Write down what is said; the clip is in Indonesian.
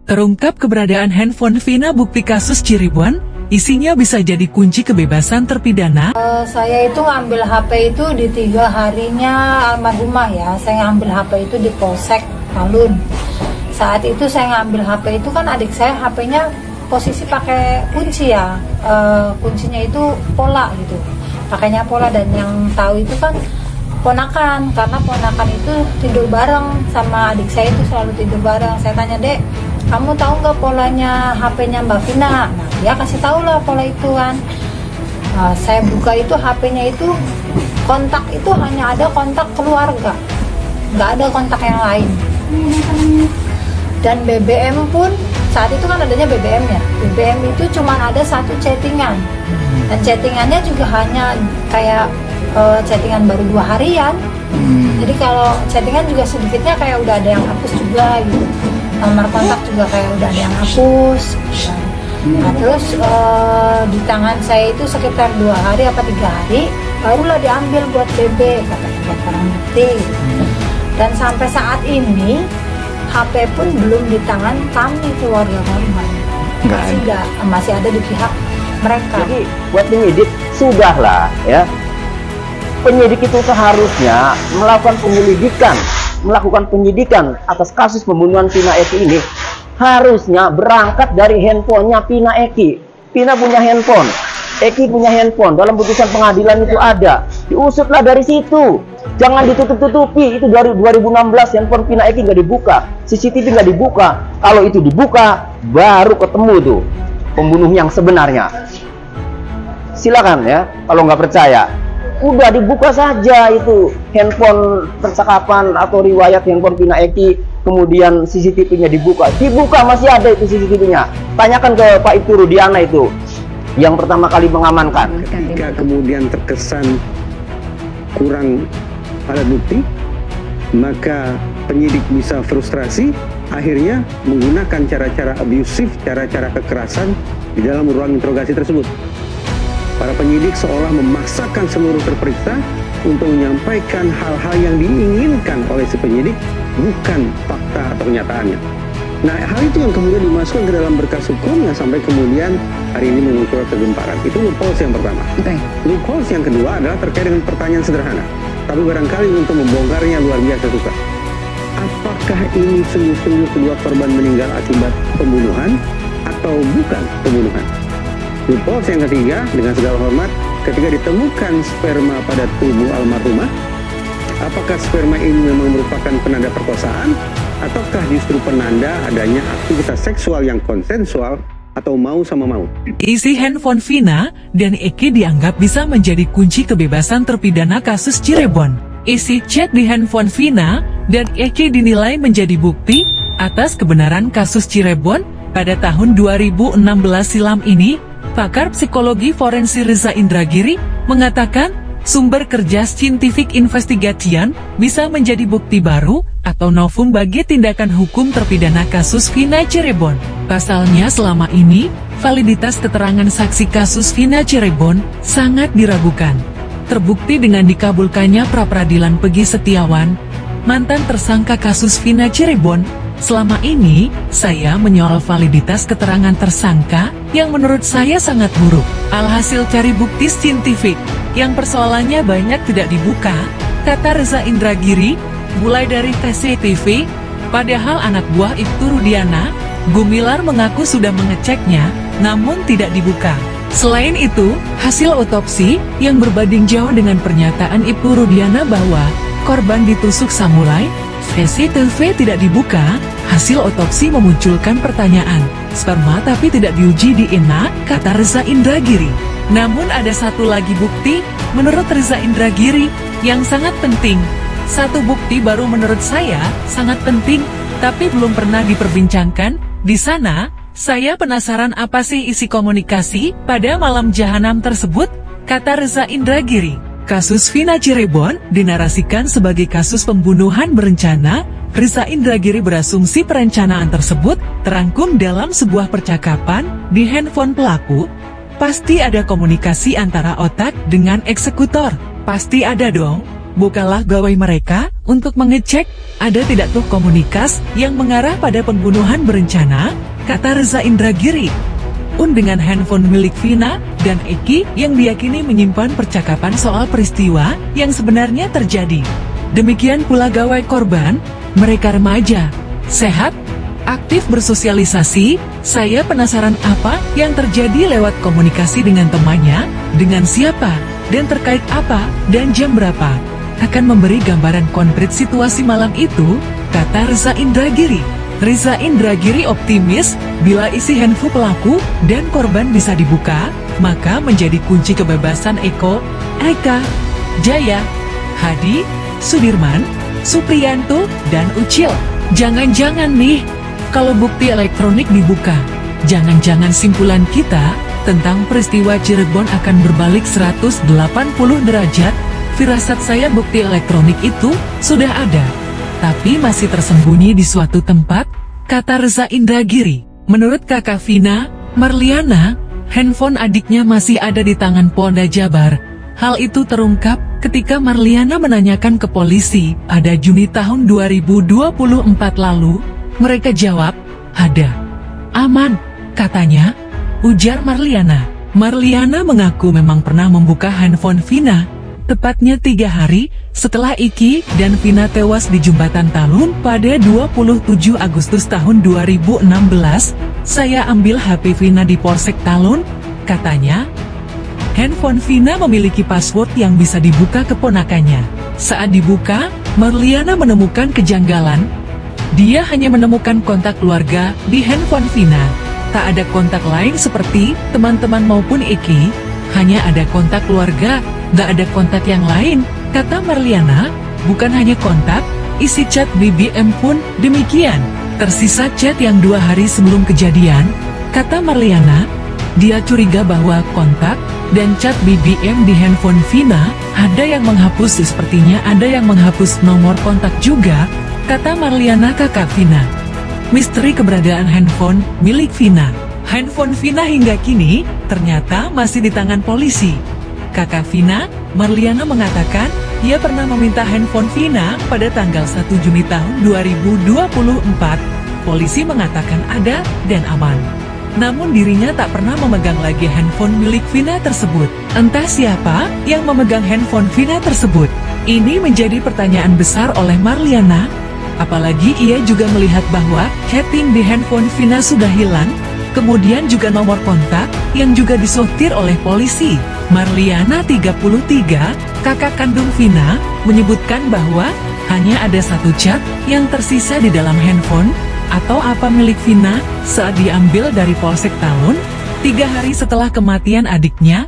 Terungkap keberadaan handphone Vina bukti kasus Cirebon, isinya bisa jadi kunci kebebasan terpidana. Saya itu ngambil HP itu di 3 harinya almarhumah ya. Saya ngambil HP itu di Polsek Talun. Saat itu saya ngambil HP itu kan adik saya HP-nya posisi pakai kunci ya. Kuncinya itu pola gitu. Pakainya pola, dan yang tahu itu kan ponakan, karena ponakan itu tidur bareng sama adik saya, itu selalu tidur bareng. Saya tanya, "Dek, kamu tahu nggak polanya HP-nya Mbak Vina?" Nah, dia kasih tahu lah pola itu kan. Saya buka itu HP-nya itu, kontak itu hanya ada kontak keluarga, nggak ada kontak yang lain. Dan BBM pun saat itu kan adanya BBM ya. BBM itu cuma ada satu chattingan, dan chattingannya juga hanya kayak chattingan baru 2 harian. Jadi kalau chattingan juga sedikitnya kayak udah ada yang hapus juga gitu. Nomor kontak juga kayak udah ada yang hapus. Nah, terus di tangan saya itu sekitar 2 hari apa 3 hari barulah diambil buat BB, kata buat barang bukti. Dan sampai saat ini HP pun belum di tangan kami keluarga korban. Masih ada di pihak mereka. Jadi buat penyidik sudahlah ya. Penyidik itu seharusnya melakukan penyidikan atas kasus pembunuhan Vina Eki ini, harusnya berangkat dari handphonenya Vina Eki. Vina punya handphone, Eki punya handphone, dalam putusan pengadilan itu ada. Diusutlah dari situ, jangan ditutup-tutupi. Itu dari 2016 handphone Vina Eki nggak dibuka, CCTV nggak dibuka. Kalau itu dibuka, baru ketemu tuh pembunuh yang sebenarnya. Silakan ya, kalau nggak percaya. Udah dibuka saja itu handphone percakapan atau riwayat handphone Vina Eki, kemudian CCTV-nya dibuka masih ada itu CCTV-nya. Tanyakan ke Pak Ibtu Rudiana itu yang pertama kali mengamankan. Ketika kemudian terkesan kurang alat bukti, maka penyidik bisa frustrasi, akhirnya menggunakan cara-cara abusif, cara-cara kekerasan di dalam ruang interogasi tersebut. Para penyidik seolah memaksakan seluruh terperiksa untuk menyampaikan hal-hal yang diinginkan oleh si penyidik, bukan fakta atau kenyataannya. Nah, hal itu yang kemudian dimasukkan ke dalam berkas hukum yang sampai kemudian hari ini mengumpulkan kegemparan. Itu loopholes yang pertama. Loopholes yang kedua adalah terkait dengan pertanyaan sederhana, tapi barangkali untuk membongkarnya luar biasa susah. Apakah ini sungguh-sungguh kedua korban meninggal akibat pembunuhan atau bukan pembunuhan? Loopholes yang ketiga, dengan segala hormat, ketika ditemukan sperma pada tubuh almarhumah, apakah sperma ini memang merupakan penanda perkosaan, ataukah justru penanda adanya aktivitas seksual yang konsensual atau mau sama mau? Isi handphone Vina dan Eki dianggap bisa menjadi kunci kebebasan terpidana kasus Cirebon. Isi chat di handphone Vina dan Eki dinilai menjadi bukti atas kebenaran kasus Cirebon pada tahun 2016 silam ini. Pakar psikologi forensik Reza Indragiri mengatakan sumber kerja Scientific Investigation bisa menjadi bukti baru atau novum bagi tindakan hukum terpidana kasus Vina Cirebon. Pasalnya selama ini, validitas keterangan saksi kasus Vina Cirebon sangat diragukan. Terbukti dengan dikabulkannya pra-peradilan Peggy Setiawan, mantan tersangka kasus Vina Cirebon. Selama ini, saya menyorot validitas keterangan tersangka yang menurut saya sangat buruk. Alhasil cari bukti saintifik, yang persoalannya banyak tidak dibuka, kata Reza Indragiri, mulai dari tes CCTV, padahal anak buah Ibtu Rudiana, Gumilar mengaku sudah mengeceknya, namun tidak dibuka. Selain itu, hasil otopsi yang berbanding jauh dengan pernyataan Ibtu Rudiana bahwa korban ditusuk samurai, CCTV tidak dibuka. Hasil otopsi memunculkan pertanyaan, sperma tapi tidak diuji DNA, kata Reza Indragiri. Namun ada satu lagi bukti, menurut Reza Indragiri, yang sangat penting. Satu bukti baru menurut saya sangat penting, tapi belum pernah diperbincangkan. Di sana, saya penasaran apa sih isi komunikasi pada malam jahanam tersebut, kata Reza Indragiri. Kasus Vina Cirebon dinarasikan sebagai kasus pembunuhan berencana. Reza Indragiri berasumsi perencanaan tersebut terangkum dalam sebuah percakapan di handphone pelaku. Pasti ada komunikasi antara otak dengan eksekutor. Pasti ada dong. bukalah gawai mereka untuk mengecek ada tidak tuh komunikas yang mengarah pada pembunuhan berencana, kata Reza Indragiri. Dengan handphone milik Vina dan Eki yang diyakini menyimpan percakapan soal peristiwa yang sebenarnya terjadi. Demikian pula gawai korban, mereka remaja, sehat, aktif bersosialisasi. Saya penasaran apa yang terjadi lewat komunikasi dengan temannya, dengan siapa, dan terkait apa, dan jam berapa. Akan memberi gambaran konkret situasi malam itu, kata Reza Indragiri. Reza Indragiri optimis bila isi handphone pelaku dan korban bisa dibuka, maka menjadi kunci kebebasan Eko, Eka, Jaya, Hadi, Sudirman, Supriyanto, dan Ucil. Jangan-jangan nih, kalau bukti elektronik dibuka, jangan-jangan simpulan kita tentang peristiwa Cirebon akan berbalik 180 derajat. Firasat saya bukti elektronik itu sudah ada, tapi masih tersembunyi di suatu tempat, kata Reza Indragiri. Menurut kakak Vina, Marliana, handphone adiknya masih ada di tangan Polda Jabar. Hal itu terungkap ketika Marliana menanyakan ke polisi pada Juni tahun 2024 lalu. Mereka jawab, ada. Aman, katanya, ujar Marliana. Marliana mengaku memang pernah membuka handphone Vina, tepatnya 3 hari setelah Iki dan Vina tewas di Jembatan Talun pada 27 Agustus tahun 2016. Saya ambil HP Vina di Polsek Talun, katanya. Handphone Vina memiliki password yang bisa dibuka keponakannya. Saat dibuka, Marliana menemukan kejanggalan. Dia hanya menemukan kontak keluarga di handphone Vina. Tak ada kontak lain seperti teman-teman maupun Eki, hanya ada kontak keluarga, gak ada kontak yang lain, kata Marliana. Bukan hanya kontak, isi chat BBM pun demikian. Tersisa chat yang 2 hari sebelum kejadian, kata Marliana. Dia curiga bahwa kontak dan chat BBM di handphone Vina ada yang menghapus, sepertinya ada yang menghapus nomor kontak juga, kata Marliana kakak Vina. Misteri keberadaan handphone milik Vina. Handphone Vina hingga kini ternyata masih di tangan polisi. Kakak Vina, Marliana mengatakan ia pernah meminta handphone Vina pada tanggal 1 Juni tahun 2024. Polisi mengatakan ada dan aman. Namun dirinya tak pernah memegang lagi handphone milik Vina tersebut. Entah siapa yang memegang handphone Vina tersebut. Ini menjadi pertanyaan besar oleh Marliana. Apalagi ia juga melihat bahwa chatting di handphone Vina sudah hilang. Kemudian juga nomor kontak yang juga disortir oleh polisi. Marliana 33, kakak kandung Vina, menyebutkan bahwa hanya ada 1 chat yang tersisa di dalam handphone atau apa milik Vina saat diambil dari Polsek Talun 3 hari setelah kematian adiknya,